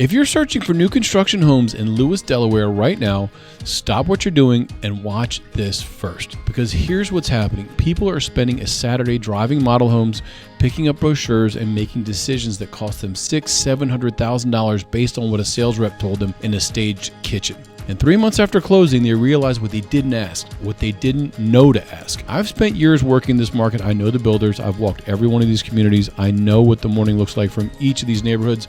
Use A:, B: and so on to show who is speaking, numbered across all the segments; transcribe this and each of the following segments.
A: If you're searching for new construction homes in Lewes, Delaware right now, stop what you're doing and watch this first. Because here's what's happening. People are spending a Saturday driving model homes, picking up brochures, and making decisions that cost them $600,000-$700,000 based on what a sales rep told them in a staged kitchen. And 3 months after closing, they realized what they didn't ask, what they didn't know to ask. I've spent years working this market. I know the builders. I've walked every one of these communities. I know what the morning looks like from each of these neighborhoods,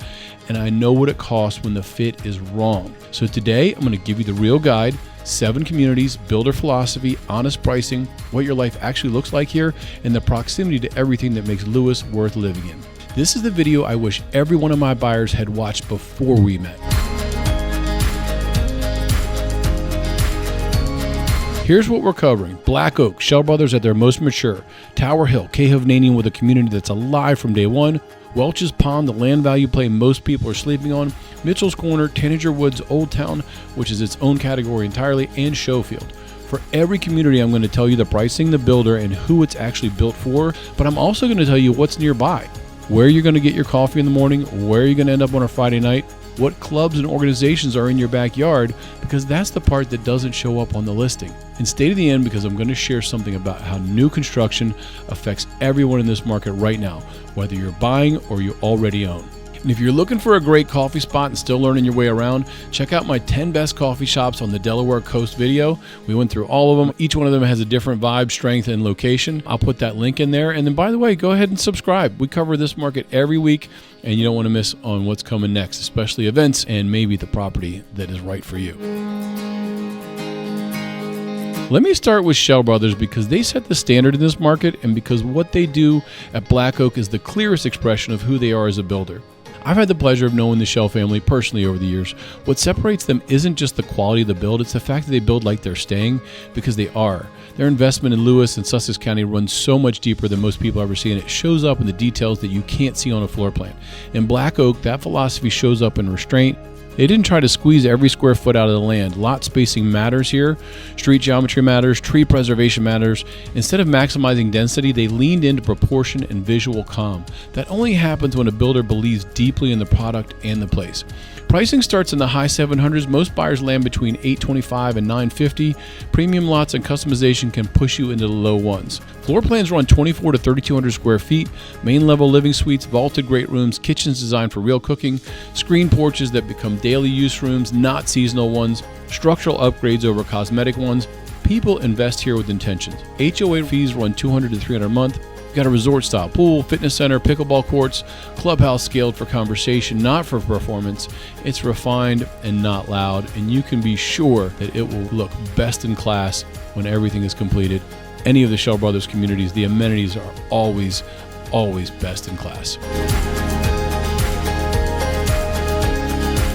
A: and I know what it costs when the fit is wrong. So today, I'm going to give you the real guide, 7 communities, builder philosophy, honest pricing, what your life actually looks like here, and the proximity to everything that makes Lewes worth living in. This is the video I wish every one of my buyers had watched before we met. Here's what we're covering. Black Oak, Schell Brothers at their most mature. Tower Hill, Hovnanian with a community that's alive from day one. Welches Pond, the land value play most people are sleeping on. Mitchell's Corner, Tanager Woods, Old Town, which is its own category entirely, and Showfield. For every community, I'm going to tell you the pricing, the builder, and who it's actually built for, but I'm also going to tell you what's nearby, where you're going to get your coffee in the morning, where you're going to end up on a Friday night, what clubs and organizations are in your backyard, because that's the part that doesn't show up on the listing. And stay to the end because I'm going to share something about how new construction affects everyone in this market right now, whether you're buying or you already own. And if you're looking for a great coffee spot and still learning your way around, check out my 10 best coffee shops on the Delaware coast video. We went through all of them. Each one of them has a different vibe, strength, and location. I'll put that link in there. And then, by the way, go ahead and subscribe. We cover this market every week, and you don't want to miss on what's coming next, especially events and maybe the property that is right for you. Let me start with Schell Brothers because they set the standard in this market and because what they do at Black Oak is the clearest expression of who they are as a builder. I've had the pleasure of knowing the Schell family personally over the years. What separates them isn't just the quality of the build, it's the fact that they build like they're staying, because they are. Their investment in Lewes and Sussex County runs so much deeper than most people ever see, and it shows up in the details that you can't see on a floor plan. In Black Oak, that philosophy shows up in restraint. They didn't try to squeeze every square foot out of the land. Lot spacing matters here. Street geometry matters. Tree preservation matters. Instead of maximizing density, they leaned into proportion and visual calm. That only happens when a builder believes deeply in the product and the place. Pricing starts in the high 700s. Most buyers land between $825 and $950. Premium lots and customization can push you into the low ones. Floor plans run 24 to 3,200 square feet. Main level living suites, vaulted great rooms, kitchens designed for real cooking, screen porches that become daily use rooms, not seasonal ones, structural upgrades over cosmetic ones. People invest here with intentions. HOA fees run $200 to $300 a month. Got a resort-style pool, fitness center, pickleball courts, clubhouse scaled for conversation, not for performance. It's refined and not loud, and you can be sure that it will look best in class when everything is completed. Any of the Schell Brothers communities, the amenities are always best in class.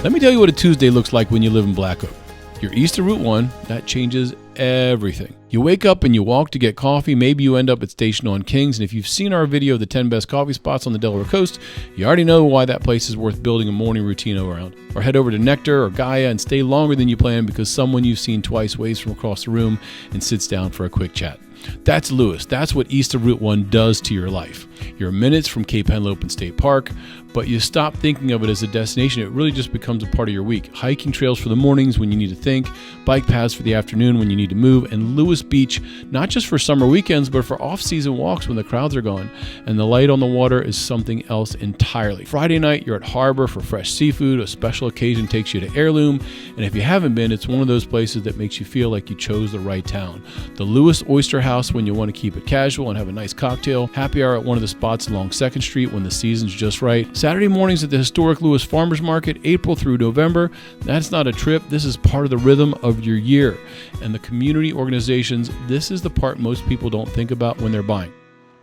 A: Let me tell you what a Tuesday looks like when you live in Black Oak. You're east of Route 1, that changes everything. You wake up and you walk to get coffee. Maybe you end up at Station on Kings. And if you've seen our video of the 10 best coffee spots on the Delaware coast, you already know why that place is worth building a morning routine around. Or head over to Nectar or Gaia and stay longer than you planned because someone you've seen twice waves from across the room and sits down for a quick chat. That's Lewes. That's what east of Route 1 does to your life. You're minutes from Cape Henlopen and State Park, but you stop thinking of it as a destination. It really just becomes a part of your week. Hiking trails for the mornings when you need to think, bike paths for the afternoon when you need to move, and Lewes Beach, not just for summer weekends, but for off-season walks when the crowds are gone. And the light on the water is something else entirely. Friday night, you're at Harbor for fresh seafood. A special occasion takes you to Heirloom. And if you haven't been, it's one of those places that makes you feel like you chose the right town. The Lewes Oyster House when you want to keep it casual and have a nice cocktail. Happy hour at one of the spots along 2nd Street when the season's just right. Saturday mornings at the historic Lewes Farmers Market, April through November. That's not a trip. This is part of the rhythm of your year. And the community organizations, this is the part most people don't think about when they're buying.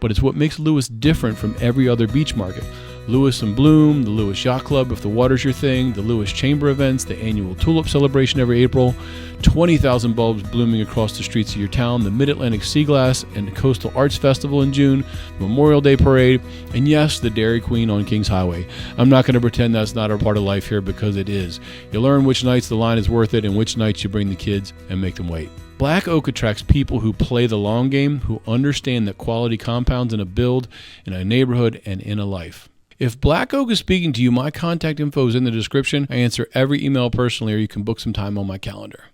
A: But it's what makes Lewes different from every other beach market. Lewes and Bloom, the Lewes Yacht Club if the water's your thing, the Lewes Chamber events, the annual Tulip celebration every April, 20,000 bulbs blooming across the streets of your town, the Mid-Atlantic Sea Glass and Coastal Arts Festival in June, the Memorial Day Parade, and yes, the Dairy Queen on Kings Highway. I'm not going to pretend that's not a part of life here because it is. You learn which nights the line is worth it and which nights you bring the kids and make them wait. Black Oak attracts people who play the long game, who understand that quality compounds in a build, in a neighborhood, and in a life. If Black Oak is speaking to you, my contact info is in the description. I answer every email personally, or you can book some time on my calendar.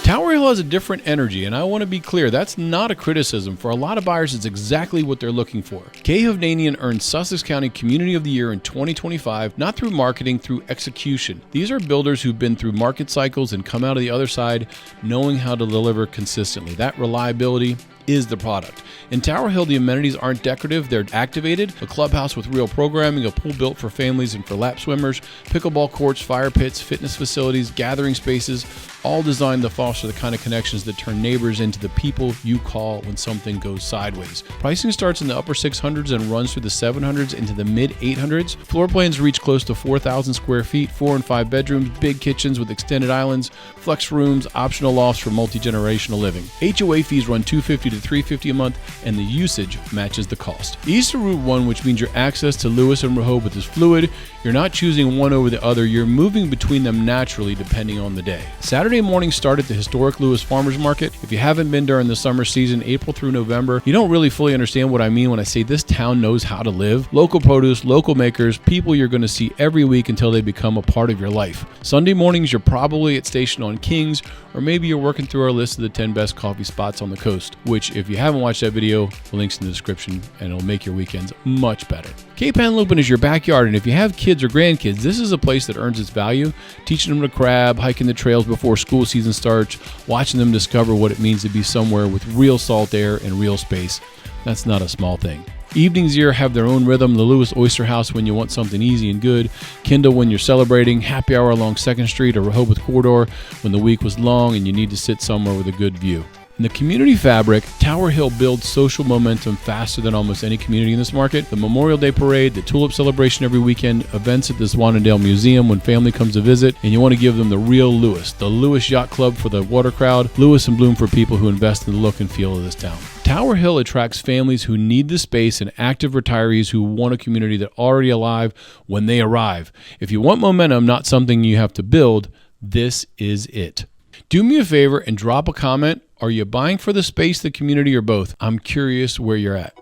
A: Tower Hill has a different energy, and I want to be clear, that's not a criticism. For a lot of buyers, it's exactly what they're looking for. Hovnanian earned Sussex County Community of the Year in 2025, not through marketing, through execution. These are builders who've been through market cycles and come out of the other side knowing how to deliver consistently. That reliability is the product. In Tower Hill, the amenities aren't decorative, they're activated. A clubhouse with real programming, a pool built for families and for lap swimmers, pickleball courts, fire pits, fitness facilities, gathering spaces, all designed to foster the kind of connections that turn neighbors into the people you call when something goes sideways. Pricing starts in the upper 600s and runs through the 700s into the mid 800s. Floor plans reach close to 4,000 square feet, 4 and 5 bedrooms, big kitchens with extended islands, flex rooms, optional lofts for multi-generational living. HOA fees run $250 to $350 a month, and the usage matches the cost. East of Route 1, which means your access to Lewes and Rehoboth is fluid. You're not choosing one over the other, you're moving between them naturally depending on the day. Saturday mornings start at the historic Lewes Farmers Market. If you haven't been during the summer season, April through November, you don't really fully understand what I mean when I say this town knows how to live. Local produce, local makers, people you're going to see every week until they become a part of your life. Sunday mornings, you're probably at Station on Kings, or maybe you're working through our list of the 10 best coffee spots on the coast, which if you haven't watched that video, the link's in the description and it'll make your weekends much better. Cape Henlopen is your backyard, and if you have kids or grandkids, this is a place that earns its value. Teaching them to crab, hiking the trails before school season starts, watching them discover what it means to be somewhere with real salt air and real space. That's not a small thing. Evenings here have their own rhythm. The Lewes Oyster House when you want something easy and good. Kindle when you're celebrating. Happy hour along 2nd Street or Rehoboth Corridor when the week was long and you need to sit somewhere with a good view. In the community fabric, Tower Hill builds social momentum faster than almost any community in this market. The Memorial Day Parade, the Tulip Celebration every weekend, events at the Swannondale Museum when family comes to visit, and you want to give them the real Lewes. The Lewes Yacht Club for the water crowd, Lewes and Bloom for people who invest in the look and feel of this town. Tower Hill attracts families who need the space and active retirees who want a community that's already alive when they arrive. If you want momentum, not something you have to build, this is it. Do me a favor and drop a comment. Are you buying for the space, the community, or both? I'm curious where you're at.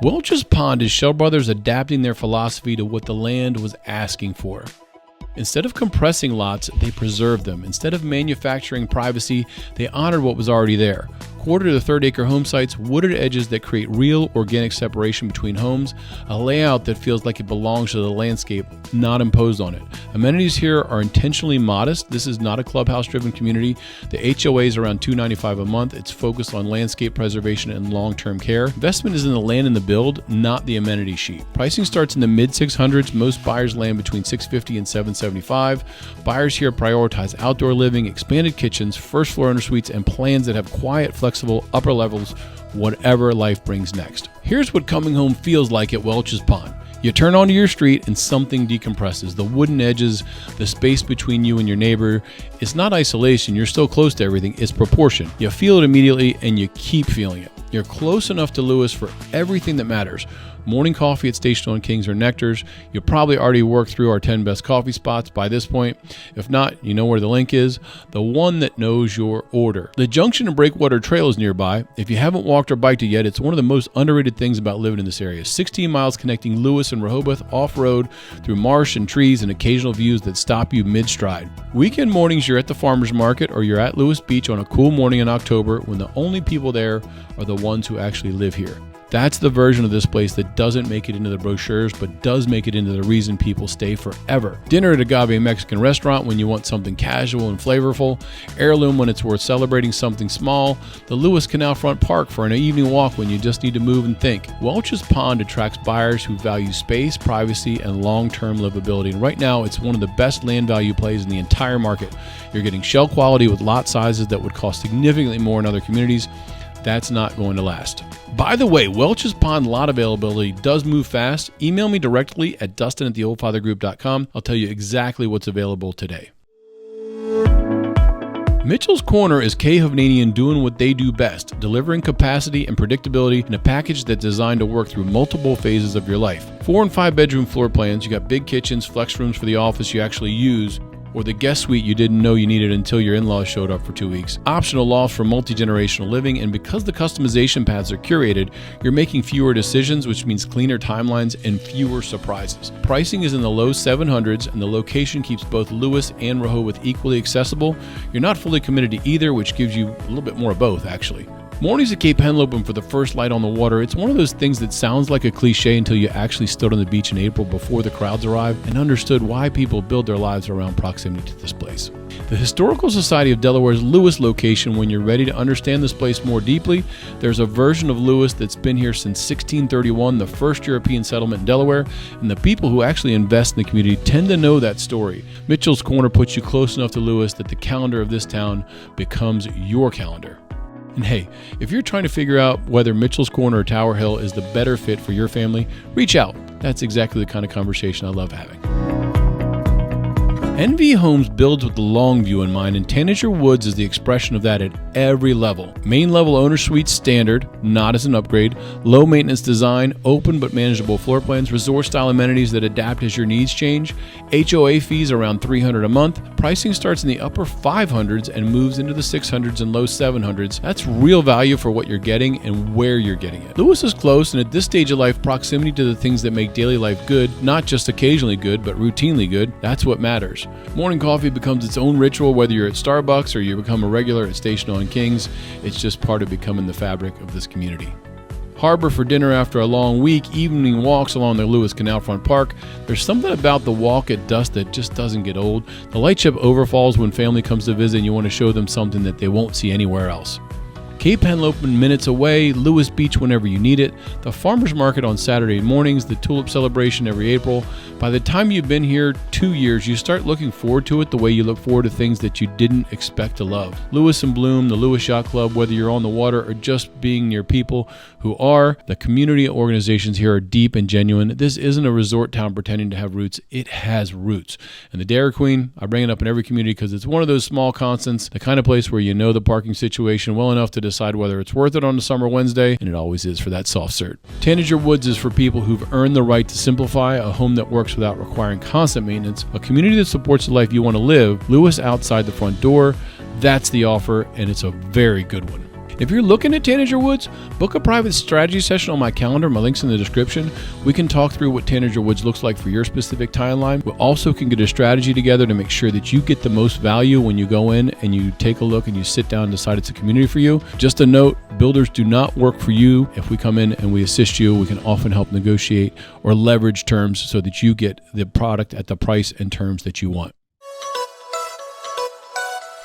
A: Welches Pond is Schell Brothers adapting their philosophy to what the land was asking for. Instead of compressing lots, they preserved them. Instead of manufacturing privacy, they honored what was already there. Quarter to third acre home sites, wooded edges that create real organic separation between homes, a layout that feels like it belongs to the landscape, not imposed on it. Amenities here are intentionally modest. This is not a clubhouse-driven community. The HOA is around $295 a month. It's focused on landscape preservation and long-term care. Investment is in the land and the build, not the amenity sheet. Pricing starts in the mid-600s. Most buyers land between $650 and $775. Buyers here prioritize outdoor living, expanded kitchens, first floor under suites, and plans that have quiet, flexible upper levels, whatever life brings next. Here's what coming home feels like at Welches Pond. You turn onto your street and something decompresses. The wooden edges, the space between you and your neighbor. It's not isolation, you're still close to everything, it's proportion. You feel it immediately and you keep feeling it. You're close enough to Lewes for everything that matters. Morning coffee at Station on Kings or Nectar's. You'll probably already worked through our 10 best coffee spots by this point. If not, you know where the link is. The one that knows your order. The Junction and Breakwater Trail is nearby. If you haven't walked or biked it yet, it's one of the most underrated things about living in this area. 16 miles connecting Lewes and Rehoboth off-road through marsh and trees and occasional views that stop you mid-stride. Weekend mornings you're at the farmer's market or you're at Lewes Beach on a cool morning in October when the only people there are the ones who actually live here. That's the version of this place that doesn't make it into the brochures, but does make it into the reason people stay forever. Dinner at Agave Mexican restaurant when you want something casual and flavorful. Heirloom when it's worth celebrating something small. The Lewes Canal Front Park for an evening walk when you just need to move and think. Welches Pond attracts buyers who value space, privacy, and long-term livability. And right now, it's one of the best land value plays in the entire market. You're getting shell quality with lot sizes that would cost significantly more in other communities. That's not going to last. By the way, Welches Pond lot availability does move fast. Email me directly at dustin@theoldfathergroup.com. I'll tell you exactly what's available today. Mitchell's Corner is Hovnanian doing what they do best, delivering capacity and predictability in a package that's designed to work through multiple phases of your life. 4 and 5 bedroom floor plans, you got big kitchens, flex rooms for the office you actually use, or the guest suite you didn't know you needed until your in-laws showed up for 2 weeks. Optional lofts for multi-generational living, and because the customization paths are curated, you're making fewer decisions, which means cleaner timelines and fewer surprises. Pricing is in the low 700s, and the location keeps both Lewes and Rehoboth equally accessible. You're not fully committed to either, which gives you a little bit more of both, actually. Mornings at Cape Henlopen for the first light on the water. It's one of those things that sounds like a cliche until you actually stood on the beach in April before the crowds arrived and understood why people build their lives around proximity to this place. The Historical Society of Delaware's Lewes location, when you're ready to understand this place more deeply, there's a version of Lewes that's been here since 1631, the first European settlement in Delaware, and the people who actually invest in the community tend to know that story. Mitchell's Corner puts you close enough to Lewes that the calendar of this town becomes your calendar. And hey, if you're trying to figure out whether Mitchell's Corner or Tower Hill is the better fit for your family, reach out. That's exactly the kind of conversation I love having. NV Homes builds with the long view in mind, and Tanager Woods is the expression of that at every level. Main level owner suites standard, not as an upgrade, low maintenance design, open but manageable floor plans, resort style amenities that adapt as your needs change, HOA fees around $300 a month. Pricing starts in the upper 500s and moves into the 600s and low 700s. That's real value for what you're getting and where you're getting it. Lewes is close, and at this stage of life, proximity to the things that make daily life good, not just occasionally good, but routinely good, that's what matters. Morning coffee becomes its own ritual, whether you're at Starbucks or you become a regular at Station on Kings. It's just part of becoming the fabric of this community. Harbor for dinner after a long week, evening walks along the Lewes Canalfront Park. There's something about the walk at dusk that just doesn't get old. The lightship overfalls when family comes to visit and you want to show them something that they won't see anywhere else. Cape Henlopen minutes away, Lewes Beach whenever you need it, the farmers market on Saturday mornings, the tulip celebration every April. By the time you've been here 2 years, you start looking forward to it the way you look forward to things that you didn't expect to love. Lewes and Bloom, the Lewes Yacht Club, whether you're on the water or just being near people who are, the community organizations here are deep and genuine. This isn't a resort town pretending to have roots, it has roots. And the Dairy Queen, I bring it up in every community because it's one of those small constants, the kind of place where you know the parking situation well enough to decide whether it's worth it on a summer Wednesday, and it always is for that soft cert. Tanager Woods is for people who've earned the right to simplify, a home that works without requiring constant maintenance, a community that supports the life you want to live. Lewes outside the front door, that's the offer, and it's a very good one. If you're looking at Tanager Woods, book a private strategy session on my calendar. My link's in the description. We can talk through what Tanager Woods looks like for your specific timeline. We also can get a strategy together to make sure that you get the most value when you go in and you take a look and you sit down and decide it's a community for you. Just a note, builders do not work for you. If we come in and we assist you, we can often help negotiate or leverage terms so that you get the product at the price and terms that you want.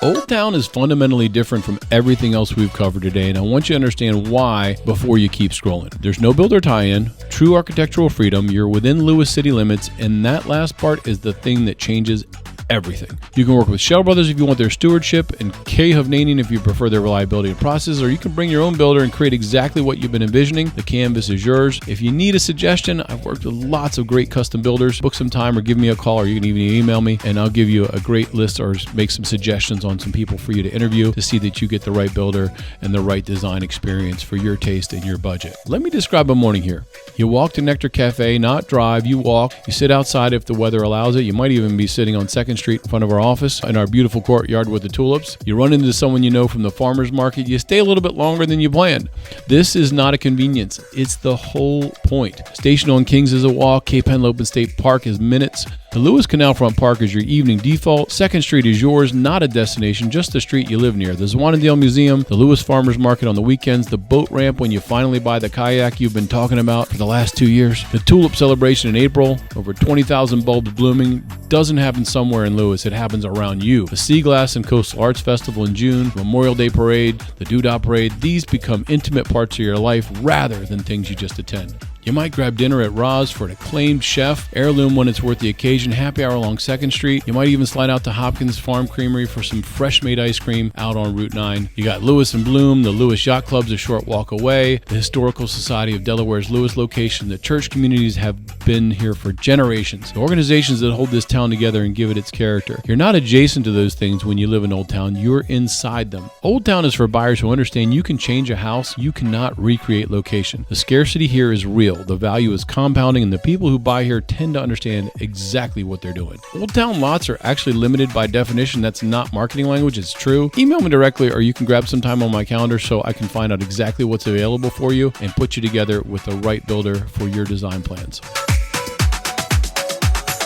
A: Old Town is fundamentally different from everything else we've covered today, and I want you to understand why before you keep scrolling. There's no builder tie-in, true architectural freedom, you're within Lewes city limits, and that last part is the thing that changes everything. You can work with Schell Brothers if you want their stewardship, and Hovnanian if you prefer their reliability and process, or you can bring your own builder and create exactly what you've been envisioning. The canvas is yours. If you need a suggestion, I've worked with lots of great custom builders. Book some time or give me a call, or you can even email me, and I'll give you a great list or make some suggestions on some people for you to interview to see that you get the right builder and the right design experience for your taste and your budget. Let me describe a morning here. You walk to Nectar Cafe, not drive. You walk. You sit outside if the weather allows it. You might even be sitting on 2nd Street in front of our office in our beautiful courtyard with the tulips. You run into someone you know from the farmer's market. You stay a little bit longer than you planned. This is not a convenience. It's the whole point. Station on Kings is a walk. Cape Henlopen State Park is minutes. The Lewes Canalfront Park is your evening default. 2nd Street is yours, not a destination, just the street you live near. The Zwannendale Museum, the Lewes Farmers Market on the weekends, the boat ramp when you finally buy the kayak you've been talking about for the last 2 years. The tulip celebration in April, over 20,000 bulbs blooming, doesn't happen somewhere in Lewes, it happens around you. The Sea Glass and Coastal Arts Festival in June, Memorial Day Parade, the Doodah Parade, these become intimate parts of your life rather than things you just attend. You might grab dinner at Roz for an acclaimed chef, heirloom when it's worth the occasion, happy hour along 2nd Street. You might even slide out to Hopkins Farm Creamery for some fresh-made ice cream out on Route 9. You got Lewes and Bloom, the Lewes Yacht Club's a short walk away, the Historical Society of Delaware's Lewes location. The church communities have been here for generations. The organizations that hold this town together and give it its character. You're not adjacent to those things when you live in Old Town, you're inside them. Old Town is for buyers who understand you can change a house, you cannot recreate location. The scarcity here is real. real. The value is compounding, and the people who buy here tend to understand exactly what they're doing. Old Town lots are actually limited by definition. That's not marketing language. It's true. Email me directly, or you can grab some time on my calendar so I can find out exactly what's available for you and put you together with the right builder for your design plans.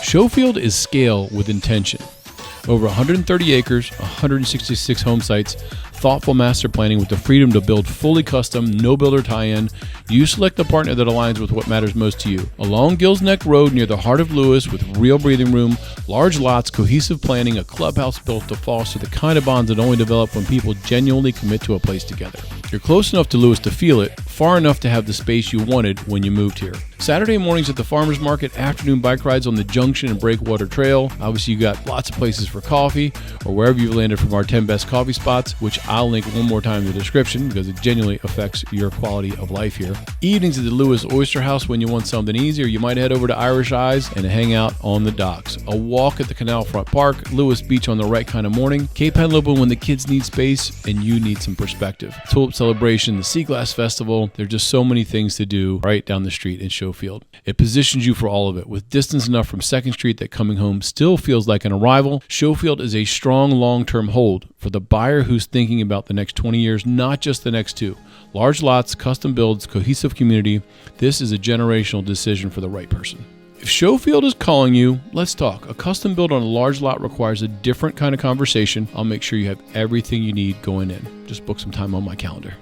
A: Showfield is scale with intention. Over 130 acres, 166 home sites, thoughtful master planning with the freedom to build fully custom, no builder tie-in. You select the partner that aligns with what matters most to you. Along Gills Neck Road near the heart of Lewes with real breathing room, large lots, cohesive planning, a clubhouse built to foster the kind of bonds that only develop when people genuinely commit to a place together. You're close enough to Lewes to feel it, far enough to have the space you wanted when you moved here. Saturday mornings at the farmers market, afternoon bike rides on the Junction and Breakwater Trail. Obviously, you got lots of places for coffee or wherever you've landed from our 10 best coffee spots, which I'll link one more time in the description because it genuinely affects your quality of life here. Evenings at the Lewes Oyster House when you want something easier. You might head over to Irish Eyes and hang out on the docks. A walk at the Canal Front Park, Lewes Beach on the right kind of morning. Cape Henlopen when the kids need space and you need some perspective. Tulip Celebration, the Sea Glass Festival. There are just so many things to do right down the street in Showfield. It positions you for all of it. With distance enough from 2nd Street that coming home still feels like an arrival, Showfield is a strong long-term hold for the buyer who's thinking about the next 20 years, not just the next 2. Large lots, custom builds, cohesive community. This is a generational decision for the right person. If Showfield is calling you, let's talk. A custom build on a large lot requires a different kind of conversation. I'll make sure you have everything you need going in. Just book some time on my calendar.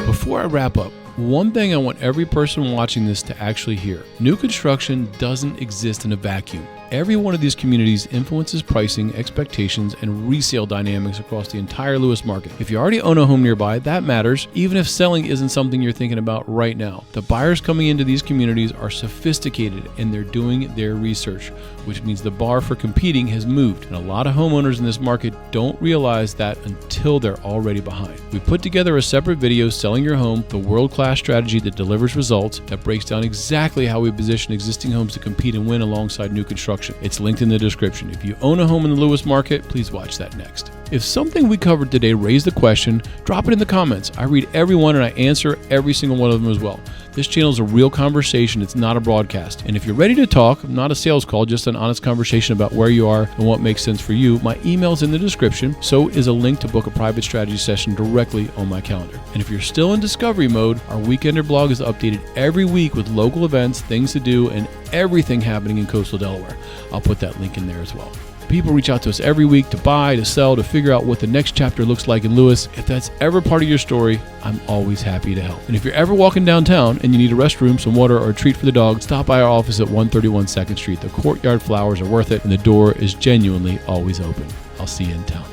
A: Before I wrap up, one thing I want every person watching this to actually hear. New construction doesn't exist in a vacuum. Every one of these communities influences pricing, expectations, and resale dynamics across the entire Lewes market. If you already own a home nearby, that matters, even if selling isn't something you're thinking about right now. The buyers coming into these communities are sophisticated and they're doing their research, which means the bar for competing has moved. And a lot of homeowners in this market don't realize that until they're already behind. We put together a separate video, Selling Your Home, the world-class strategy that delivers results, that breaks down exactly how we position existing homes to compete and win alongside new construction. It's linked in the description. If you own a home in the Lewes market, please watch that next. If something we covered today raised the question, drop it in the comments. I read every one and I answer every single one of them as well. This channel is a real conversation. It's not a broadcast. And if you're ready to talk, not a sales call, just an honest conversation about where you are and what makes sense for you, my email is in the description. So is a link to book a private strategy session directly on my calendar. And if you're still in discovery mode, our Weekender blog is updated every week with local events, things to do, and everything happening in coastal Delaware. I'll put that link in there as well. People reach out to us every week to buy, to sell, to figure out what the next chapter looks like in Lewes. If that's ever part of your story, I'm always happy to help. And if you're ever walking downtown and you need a restroom, some water, or a treat for the dog, stop by our office at 131 2nd Street. The courtyard flowers are worth it, and the door is genuinely always open. I'll see you in town.